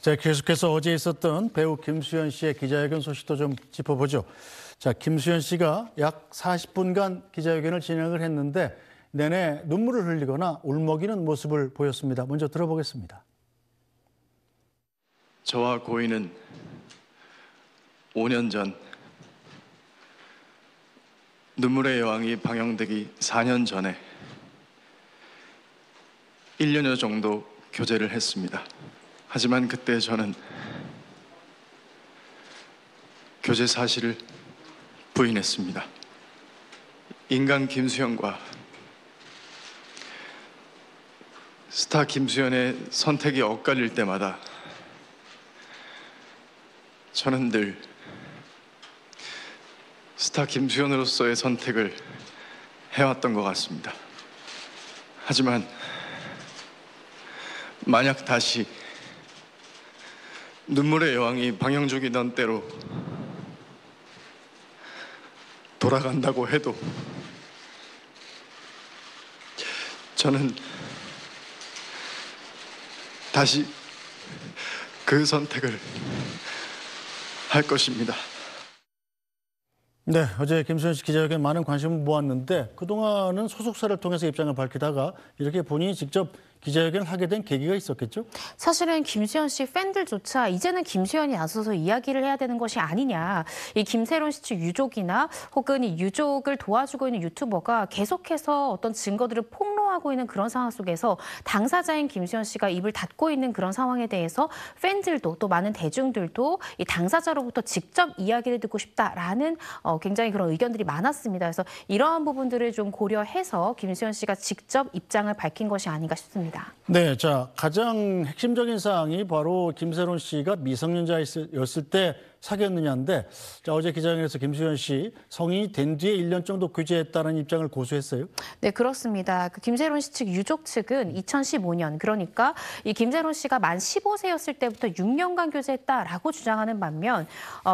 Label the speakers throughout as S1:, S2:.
S1: 자, 계속해서 어제 있었던 배우 김수현 씨의 기자회견 소식도 좀 짚어보죠. 자, 김수현 씨가 약 40분간 기자회견을 진행을 했는데 내내 눈물을 흘리거나 울먹이는 모습을 보였습니다. 먼저 들어보겠습니다.
S2: 저와 고인은 5년 전 눈물의 여왕이 방영되기 4년 전에 1년여 정도 교제를 했습니다. 하지만 그때 저는 교제 사실을 부인했습니다. 인간 김수현과 스타 김수현의 선택이 엇갈릴 때마다 저는 늘 스타 김수현으로서의 선택을 해왔던 것 같습니다. 하지만 만약 다시 눈물의 여왕이 방영중이던 때로 돌아간다고 해도 저는 다시 그 선택을 할 것입니다.
S1: 네, 어제 김수현 씨 기자회견 많은 관심을 모았는데 그동안은 소속사를 통해서 입장을 밝히다가 이렇게 본인이 직접 기자회견을 하게 된 계기가 있었겠죠?
S3: 사실은 김수현 씨 팬들조차 이제는 김수현이 나서서 이야기를 해야 되는 것이 아니냐. 이 김세론 씨 측 유족이나 혹은 이 유족을 도와주고 있는 유튜버가 계속해서 어떤 증거들을 폭로하고 있는 그런 상황 속에서 당사자인 김수현 씨가 입을 닫고 있는 그런 상황에 대해서 팬들도 또 많은 대중들도 이 당사자로부터 직접 이야기를 듣고 싶다라는 굉장히 그런 의견들이 많았습니다. 그래서 이러한 부분들을 좀 고려해서 김수현 씨가 직접 입장을 밝힌 것이 아닌가 싶습니다.
S1: 네, 자, 가장 핵심적인 사항이 바로 김세론 씨가 미성년자였을 때 사귀었느냐인데, 자, 어제 기자회견에서 김수현 씨 성인이 된 뒤에 1년 정도 교제했다는 입장을 고수했어요.
S3: 네, 그렇습니다. 그 김세론 씨 측 유족 측은 2015년, 그러니까 이 김세론 씨가 만 15세였을 때부터 6년간 교제했다라고 주장하는 반면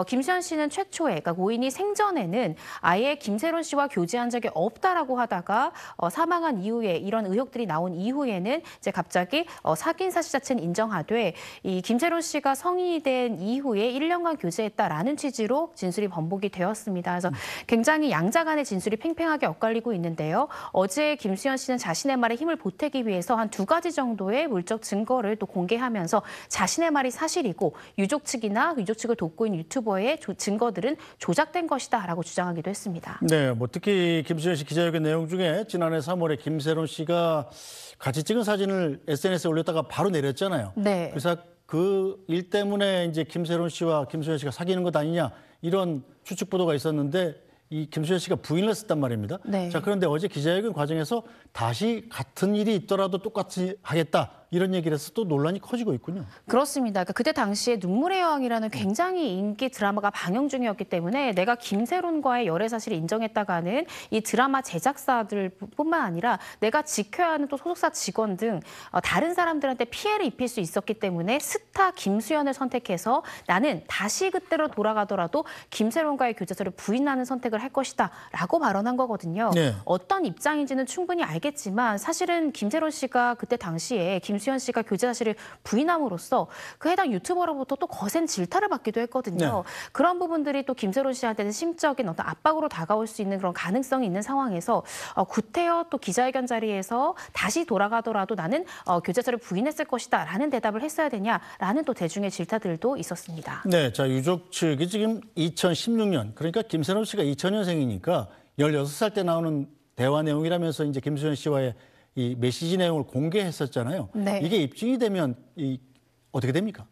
S3: 김수현 씨는 최초에, 그러니까 고인이 생전에는 아예 김세론 씨와 교제한 적이 없다라고 하다가 사망한 이후에 이런 의혹들이 나온 이후에는 이제 갑자기 사귄 사실 자체는 인정하되 이 김세론 씨가 성인이 된 이후에 1년간 교제했다라는 취지로 진술이 번복이 되었습니다. 그래서 굉장히 양자 간의 진술이 팽팽하게 엇갈리고 있는데요. 어제 김수현 씨는 자신의 말에 힘을 보태기 위해서 한 2가지 정도의 물적 증거를 또 공개하면서 자신의 말이 사실이고 유족 측이나 유족 측을 돕고 있는 유튜버의 증거들은 조작된 것이다라고 주장하기도 했습니다.
S1: 네, 뭐 특히 김수현 씨 기자회견 내용 중에 지난해 3월에 김세론 씨가 같이 찍은 사진을 SNS에 올렸다가 바로 내렸잖아요.
S3: 네.
S1: 그래서 그 일 때문에 이제 김세론 씨와 김수현 씨가 사귀는 것 아니냐 이런 추측 보도가 있었는데 이 김수현 씨가 부인을 했단 말입니다.
S3: 네.
S1: 자, 그런데 어제 기자회견 과정에서 다시 같은 일이 있더라도 똑같이 하겠다 이런 얘기를 해서 또 논란이 커지고 있군요.
S3: 그렇습니다. 그러니까 그때 당시에 눈물의 여왕이라는 굉장히 인기 드라마가 방영 중이었기 때문에 내가 김세론과의 열애 사실을 인정했다가는 이 드라마 제작사들뿐만 아니라 내가 지켜야 하는 또 소속사 직원 등 다른 사람들한테 피해를 입힐 수 있었기 때문에 스타 김수현을 선택해서 나는 다시 그때로 돌아가더라도 김세론과의 교제서를 부인하는 선택을 할 것이다 라고 발언한 거거든요.
S1: 네.
S3: 어떤 입장인지는 충분히 알겠지만 사실은 김세론 씨가 그때 당시에 김수현 씨가 교제 사실을 부인함으로써 그 해당 유튜버로부터 또 거센 질타를 받기도 했거든요.
S1: 네.
S3: 그런 부분들이 또 김세론 씨한테는 심적인 어떤 압박으로 다가올 수 있는 그런 가능성이 있는 상황에서 구태여 또 기자회견 자리에서 다시 돌아가더라도 나는 교제서를 부인했을 것이다 라는 대답을 했어야 되냐라는 또 대중의 질타들도 있었습니다.
S1: 네, 자, 유족 측이 지금 2016년, 그러니까 김세론 씨가 2000년생이니까 16살 때 나오는 대화 내용이라면서 이제 김수현 씨와의 이 메시지 내용을 공개했었잖아요.
S3: 네.
S1: 이게 입증이 되면 어떻게 됩니까?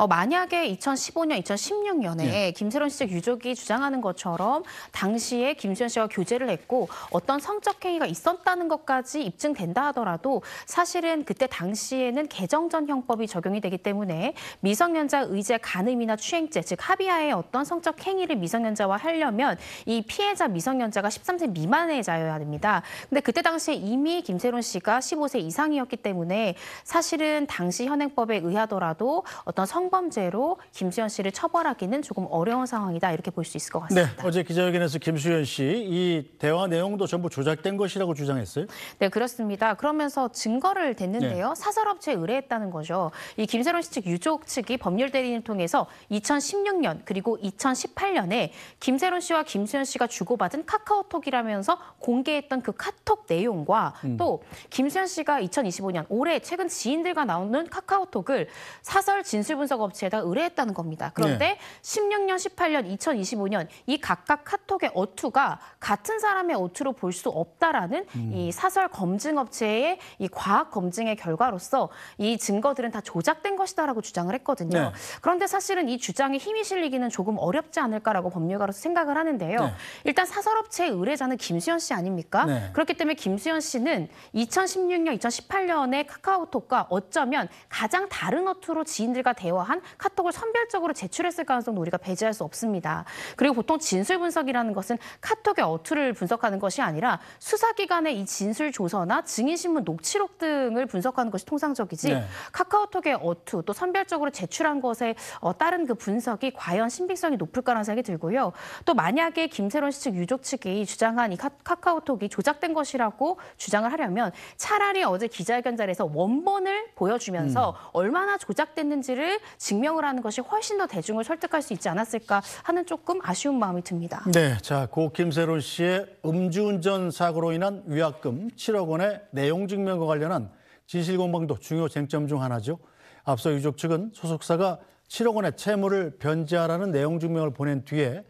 S3: 만약에 2015년, 2016년에
S1: 네.
S3: 김세론 씨 측 유족이 주장하는 것처럼 당시에 김수현 씨와 교제를 했고 어떤 성적 행위가 있었다는 것까지 입증된다 하더라도 사실은 그때 당시에는 개정전 형법이 적용이 되기 때문에 미성년자 의제 간음이나 추행죄, 즉 합의하에 어떤 성적 행위를 미성년자와 하려면 이 피해자 미성년자가 13세 미만의 자여야 됩니다. 근데 그때 당시에 이미 김세론 씨가 15세 이상이었기 때문에 사실은 당시 현행법에 의하더라도 하더라도 어떤 성범죄로 김수현 씨를 처벌하기는 조금 어려운 상황이다 이렇게 볼 수 있을 것
S1: 네,
S3: 같습니다.
S1: 어제 기자회견에서 김수현 씨 이 대화 내용도 전부 조작된 것이라고 주장했어요.
S3: 네, 그렇습니다. 그러면서 증거를 댔는데요.
S1: 네.
S3: 사설업체에 의뢰했다는 거죠. 이 김세론 씨 측 유족 측이 법률 대리인을 통해서 2016년 그리고 2018년에 김세론 씨와 김수현 씨가 주고받은 카카오톡이라면서 공개했던 그 카톡 내용과 또 김수현 씨가 2025년 올해 최근 지인들과 나오는 카카오톡을 사설 진술분석업체에다 의뢰했다는 겁니다. 그런데 16년, 18년, 2025년 이 각각 카톡의 어투가 같은 사람의 어투로 볼 수 없다라는 이 사설 검증업체의 이 과학 검증의 결과로서 이 증거들은 다 조작된 것이다라고 주장을 했거든요.
S1: 네.
S3: 그런데 사실은 이 주장에 힘이 실리기는 조금 어렵지 않을까라고 법률가로서 생각을 하는데요.
S1: 네.
S3: 일단 사설업체의 의뢰자는 김수현 씨 아닙니까?
S1: 네.
S3: 그렇기 때문에 김수현 씨는 2016년, 2018년에 카카오톡과 어쩌면 가장 다른 어투로 지인들과 대화한 카톡을 선별적으로 제출했을 가능성도 우리가 배제할 수 없습니다. 그리고 보통 진술 분석이라는 것은 카톡의 어투를 분석하는 것이 아니라 수사기관의 이 진술 조서나 증인신문 녹취록 등을 분석하는 것이 통상적이지
S1: 네.
S3: 카카오톡의 어투 또 선별적으로 제출한 것에 따른 그 분석이 과연 신빙성이 높을까라는 생각이 들고요. 또 만약에 김세론 씨 측 유족 측이 주장한 이 카카오톡이 조작된 것이라고 주장을 하려면 차라리 어제 기자회견 자리에서 원본을 보여주면서 얼마나 조작됐는지를 증명을 하는 것이 훨씬 더 대중을 설득할 수 있지 않았을까 하는 조금 아쉬운 마음이 듭니다.
S1: 네, 자, 고 김세론 씨의 음주운전 사고로 인한 위약금 7억 원의 내용 증명과 관련한 진실 공방도 중요 쟁점 중 하나죠. 앞서 유족 측은 소속사가 7억 원의 채무를 변제하라는 내용 증명을 보낸 뒤에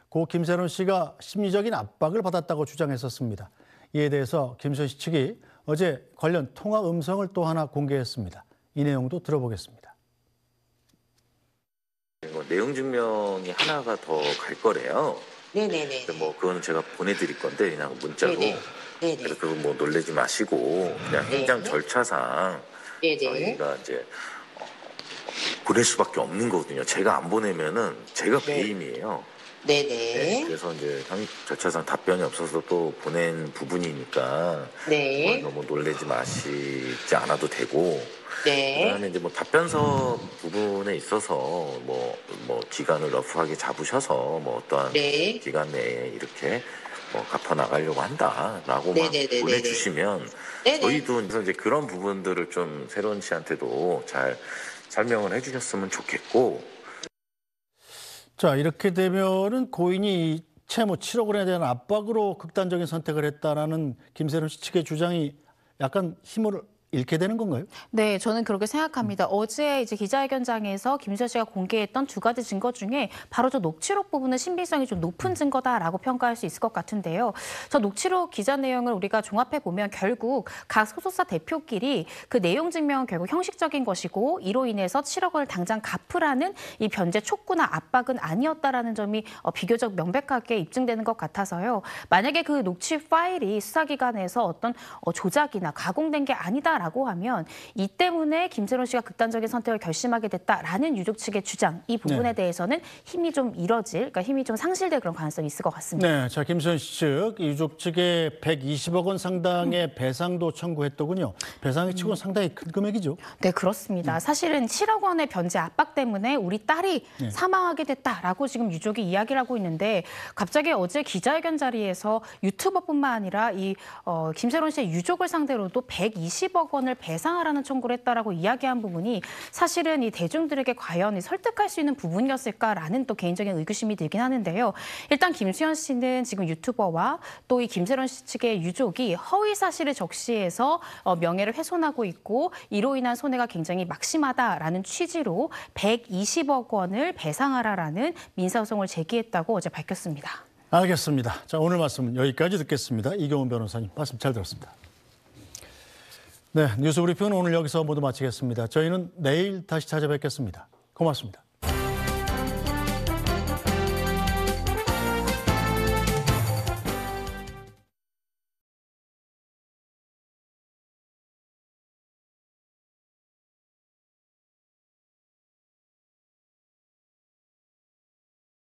S1: 고 김세론 씨가 심리적인 압박을 받았다고 주장했었습니다. 이에 대해서 김수현 씨 측이 어제 관련 통화 음성을 또 하나 공개했습니다. 이 내용도 들어보겠습니다.
S4: 내용 증명이 하나가 더 갈 거래요.
S5: 네네네.
S4: 뭐 그거는 제가 보내드릴 건데 그냥 문자로.
S5: 네네. 네네.
S4: 그래서 그거 뭐 놀래지 마시고 그냥 행정 절차상
S5: 네네.
S4: 저희가 이제 보낼 수밖에 없는 거거든요. 제가 안 보내면은 제가 배임이에요.
S5: 네네.
S4: 네, 그래서 이제 절차상 답변이 없어서 또 보낸 부분이니까
S5: 네.
S4: 너무 놀래지 마시지 않아도 되고.
S5: 네.
S4: 그다음에 이제 뭐 답변서 부분에 있어서 뭐 기간을 러프하게 잡으셔서 뭐 어떠한
S5: 네.
S4: 기간 내에 이렇게 뭐 갚아 나가려고 한다라고만
S5: 네네네네네.
S4: 보내주시면
S5: 네네.
S4: 저희도 그래서 이제 그런 부분들을 좀 세론 씨한테도 잘 설명을 해주셨으면 좋겠고.
S1: 자, 이렇게 되면은 고인이 이 채무 7억 원에 대한 압박으로 극단적인 선택을 했다라는 김세론 씨 측의 주장이 약간 힘을 잃게 되는 건가요?
S3: 네, 저는 그렇게 생각합니다. 어제 이제 기자회견장에서 김수현 씨가 공개했던 두 가지 증거 중에 바로 저 녹취록 부분은 신빙성이 좀 높은 증거다라고 평가할 수 있을 것 같은데요. 저 녹취록 기자 내용을 우리가 종합해 보면 결국 각 소속사 대표끼리 그 내용 증명은 결국 형식적인 것이고 이로 인해서 7억 원을 당장 갚으라는 이 변제 촉구나 압박은 아니었다라는 점이 비교적 명백하게 입증되는 것 같아서요. 만약에 그 녹취 파일이 수사기관에서 어떤 조작이나 가공된 게 아니다 라고 하면 이 때문에 김세론 씨가 극단적인 선택을 결심하게 됐다라는 유족 측의 주장 이 부분에 대해서는 힘이 좀 잃어질, 그러니까 힘이 좀 상실될 그런 가능성이 있을 것 같습니다.
S1: 네, 자 김수현 씨 측 유족 측에 120억 원 상당의 배상도 청구했더군요. 배상의 치고는 상당히 큰 금액이죠.
S3: 네, 그렇습니다. 사실은 7억 원의 변제 압박 때문에 우리 딸이 사망하게 됐다라고 지금 유족이 이야기를 하고 있는데 갑자기 어제 기자회견 자리에서 유튜버뿐만 아니라 이 김세론 씨의 유족을 상대로도 120억 원을 배상하라는 청구를 했다라고 이야기한 부분이 사실은 이 대중들에게 과연 설득할 수 있는 부분이었을까라는 또 개인적인 의구심이 들긴 하는데요. 일단 김수현 씨는 지금 유튜버와 또 이 김세론 씨 측의 유족이 허위 사실을 적시해서 명예를 훼손하고 있고 이로 인한 손해가 굉장히 막심하다라는 취지로 120억 원을 배상하라라는 민사소송을 제기했다고 어제 밝혔습니다.
S1: 알겠습니다. 자, 오늘 말씀은 여기까지 듣겠습니다. 이경훈 변호사님 말씀 잘 들었습니다. 네, 뉴스 브리핑은 오늘 여기서 모두 마치겠습니다. 저희는 내일 다시 찾아뵙겠습니다. 고맙습니다.